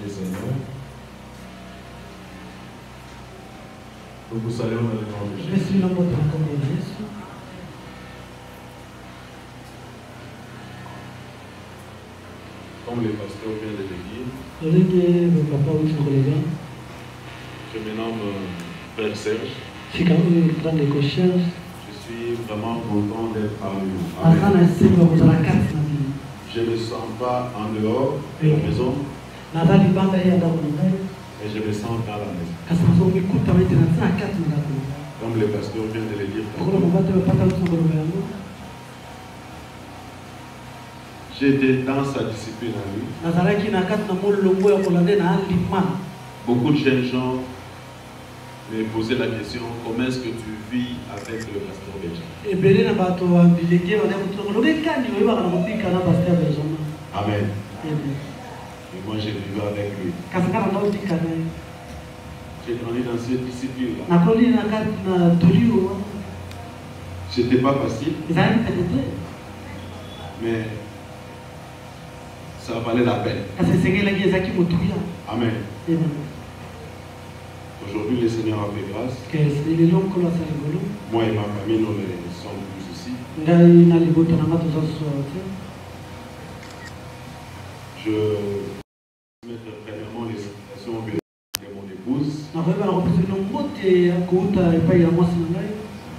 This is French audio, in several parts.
du Seigneur. Nous vous saluons dans le nom de Jésus. Comme le pasteur vient de le dire, je me nomme Père Serge. Je suis vraiment content d'être parmi vous. Amen. Je ne me sens pas en dehors de la maison, et je me sens dans la maison. Comme le pasteur vient de le dire, j'étais dans sa discipline à lui. Beaucoup de jeunes gens me posaient la question, comment est-ce que tu vis avec le pasteur Benjamin? Amen. Et moi j'ai vécu avec lui. J'ai grandi dans cette discipline-là. C'était pas facile, mais ça valait la peine. Amen. Aujourd'hui, le Seigneur a fait grâce. Moi et ma famille, nous ne sommes plus ici. Je vais mettre premièrement les salutations de mon épouse.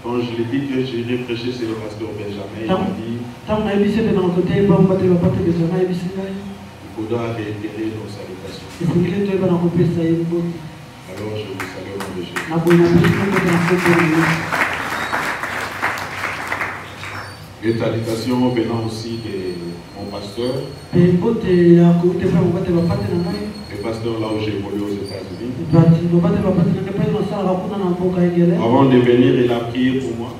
Quand je lui ai dit que j'irai prêcher chez le pasteur Benjamin, il m'a dit il faudra réitérer nos salutations. Alors je vous salue au nom de Jésus. Les salutations venant aussi de mon pasteur, le pasteur là où j'ai évolué aux États-Unis. Avant de venir, il a prié pour moi.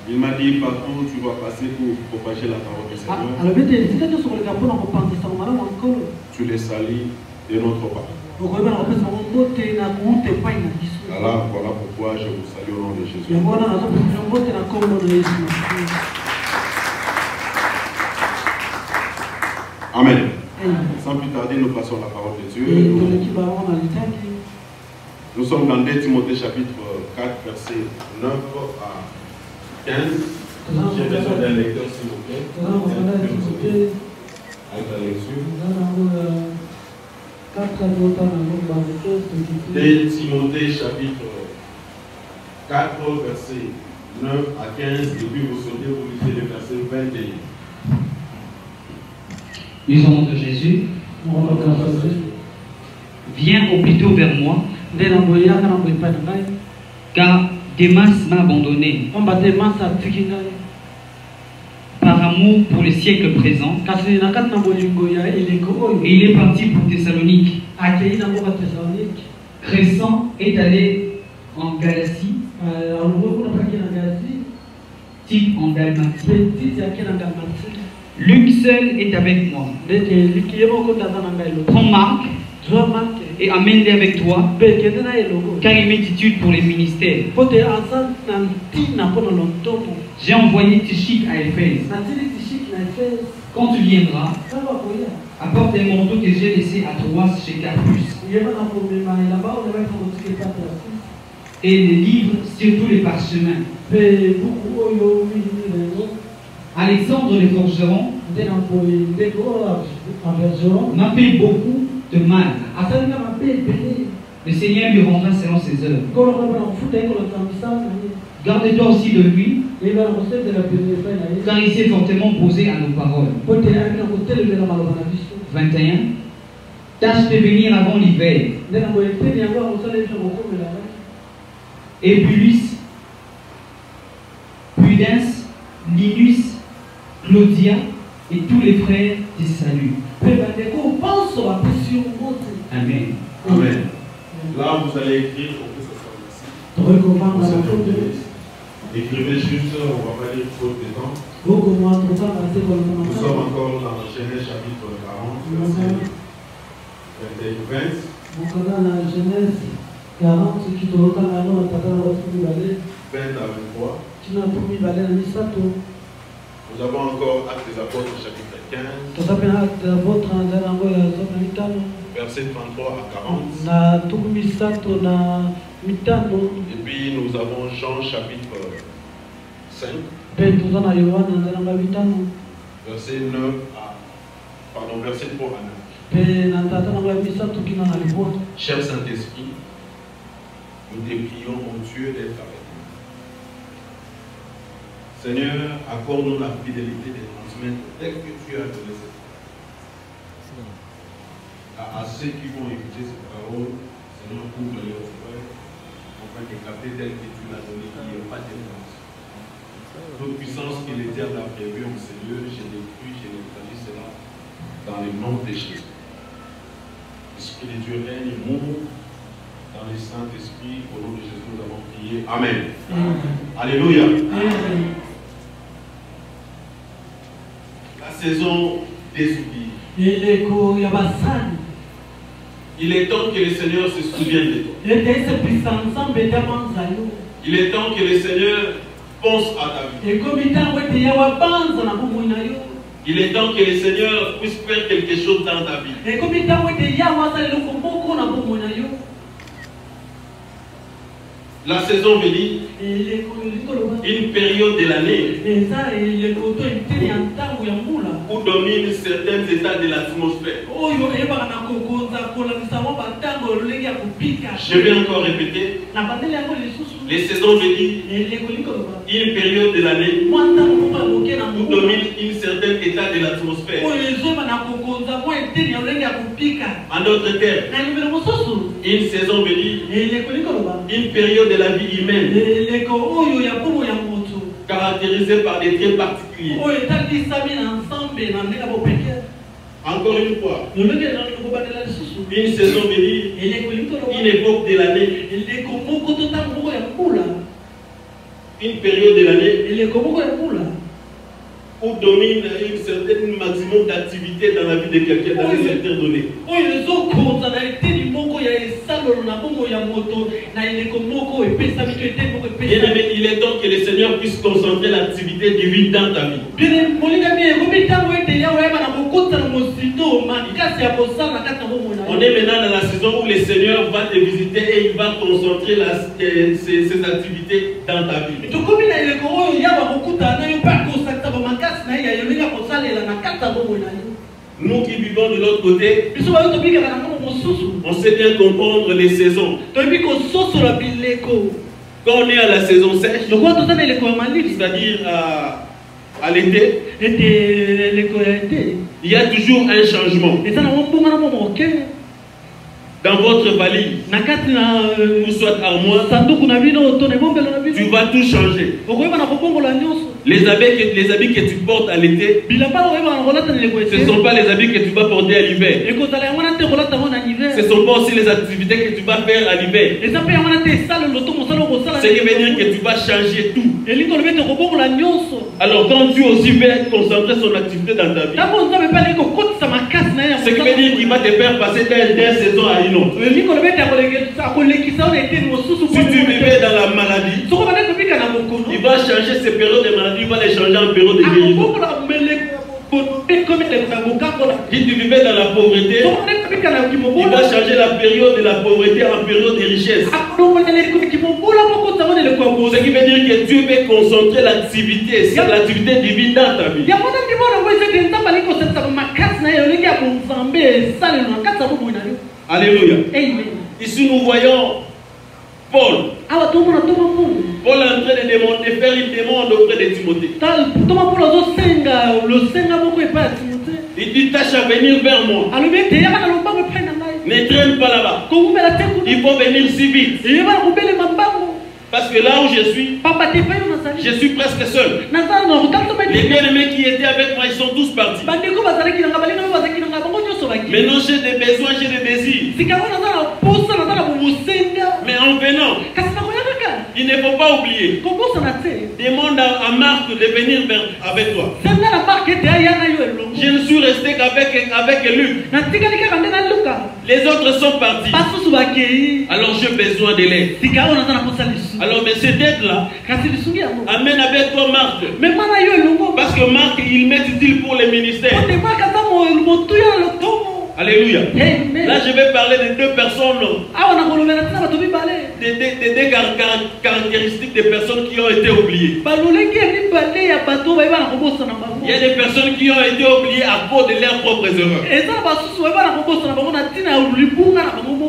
Il m'a dit, partout tu vas passer pour propager la parole du Seigneur. Tu les salis de notre part. Alors voilà pourquoi je vous salue au nom de Jésus. Amen. Sans plus tarder, nous passons la parole de Dieu. Nous sommes dans 2 Timothée chapitre 4, verset 9 à 15. J'ai besoin d'un lecteur s'il vous plaît. Avec la lecture. 2 Timothée chapitre 4, verset 9 à 15. Et puis vous sautez, vous lisez le verset 21. Lisons au nom de Jésus. Viens au plus tôt vers moi, car Démas m'a abandonné par amour pour les siècles présents. Et il est parti pour Thessalonique. Crescent est allé en Galatie, Tite en Dalmatie. Luc seul est avec moi. Prends Marc et amène-les avec toi, car il m'étude pour les ministères. J'ai envoyé Tichique à Éphèse. Quand tu viendras, apporte un manteau que j'ai laissé à Troas chez Carpus, et les livres, surtout les parchemins. Alexandre le forgeron m'a fait beaucoup de mal. Le Seigneur lui rendra selon ses œuvres. Garde-toi aussi de lui, car il s'est fortement opposé à nos paroles. 21. Tâche de venir avant l'hiver. Ébulus, Pudens, Linus, Claudia et tous les frères te saluent. Amen. Amen. Là, vous allez écrire pour que ça soit ici. Écrivez juste, on va pas lire trop de temps. Nous sommes encore dans Genèse chapitre 40, verset 20. 20 à 23. Nous avons encore Actes des Apôtres chapitre 15. versets 33 à 40. Et puis nous avons Jean chapitre 5, verset 3 à 9. Cher Saint-Esprit, nous te prions, mon Dieu, d'être avec nous. Seigneur, accorde-nous la fidélité de transmettre dès que tu as donné cette parole. À ceux qui vont écouter cette parole, Seigneur, ouvre les oreilles, afin de capter tel que tu l'as donné, qu'il n'y ait pas d'erreur. Toute puissance que l'Éternel a prévue, mon Seigneur, je détruis, je neutralise cela dans le nom de Jésus. L'Esprit de Dieu règne et move dans le Saint-Esprit. Au nom de Jésus, nous avons prié. Amen. Alléluia. La saison des oubliés. Il est temps que le Seigneur se souvienne de toi. Il est temps que le Seigneur pense à ta vie. Il est temps que le Seigneur puisse faire quelque chose dans ta vie. La saison veut dire une période de l'année où domine certains états de l'atmosphère. Je vais encore répéter. Les saisons veut dire une période de l'année où domine une certaine état de l'atmosphère. En d'autres termes, une saison veut dire une période de la vie humaine caractérisée par des traits particuliers. Encore une fois, une saison veut dire une époque de l'année, une période de l'année où domine une certaine maximum d'activité dans la vie de quelqu'un dans un secteur donné. Bien-aimé, il est temps que le Seigneur puisse concentrer l'activité divine dans ta vie. On est maintenant dans la saison où le Seigneur va te visiter et il va concentrer ses activités dans ta vie. Nous qui vivons de l'autre côté, on sait bien comprendre les saisons. Quand on est à la saison sèche, c'est-à-dire à l'été, il y a toujours un changement. Dans votre valise, ou soit armoire, tu vas tout changer. Les habits que tu portes à l'été, ce ne sont pas les habits que tu vas porter à l'hiver. Ce ne sont pas aussi les activités que tu vas faire à l'hiver. Ce qui veut dire que tu vas changer tout. Alors quand tu aussi veux concentrer son activité dans ta vie, ce qui veut dire qu'il va te faire passer d'une saison à une autre. Si tu vivais dans la maladie, il va changer ces périodes de maladie, il va les changer en période de guérison. Si tu vivais dans la pauvreté, il va changer la période de la pauvreté en période de richesse. Ce qui veut dire que Dieu veut concentrer l'activité divine dans ta vie. Alléluia. Ici nous voyons Paul. Paul est en train de faire une demande auprès de Timothée. Il dit tâche à venir vers moi. Ne traîne pas là-bas. Il faut venir si vite. Parce que là où je suis presque seul. Les bien-aimés qui étaient avec moi, ils sont tous partis. Maintenant j'ai des besoins, j'ai des désirs. Mais en venant, il ne faut pas oublier. Demande à Marc de venir avec toi. Je ne suis resté qu'avec Luc. Les autres sont partis. Alors j'ai besoin de l'aide. Alors mais cette aide-là, amène avec toi Marc. Parce que Marc, il m'est utile pour le ministère. Alléluia. Là, je vais parler de deux personnes. Des caractéristiques des personnes qui ont été oubliées. Il y a des personnes qui ont été oubliées à cause de leurs propres erreurs.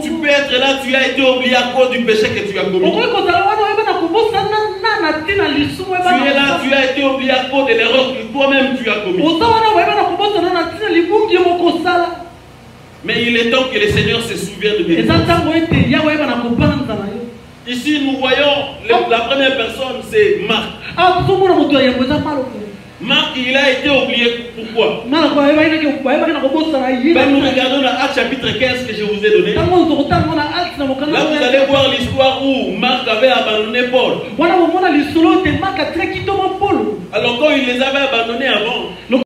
Tu peux être là, tu as été oublié à cause du péché que tu as commis. Tu es là, tu as été oublié à cause de l'erreur que toi-même tu as commis. Mais il est temps que le Seigneur se souvienne de mes. Ici, nous voyons la première personne, c'est Marc. Marc, il a été oublié. Pourquoi? Quand nous regardons dans Actes chapitre 15 que je vous ai donné, là vous allez voir l'histoire où Marc avait abandonné Paul. Alors quand il les avait abandonnés avant,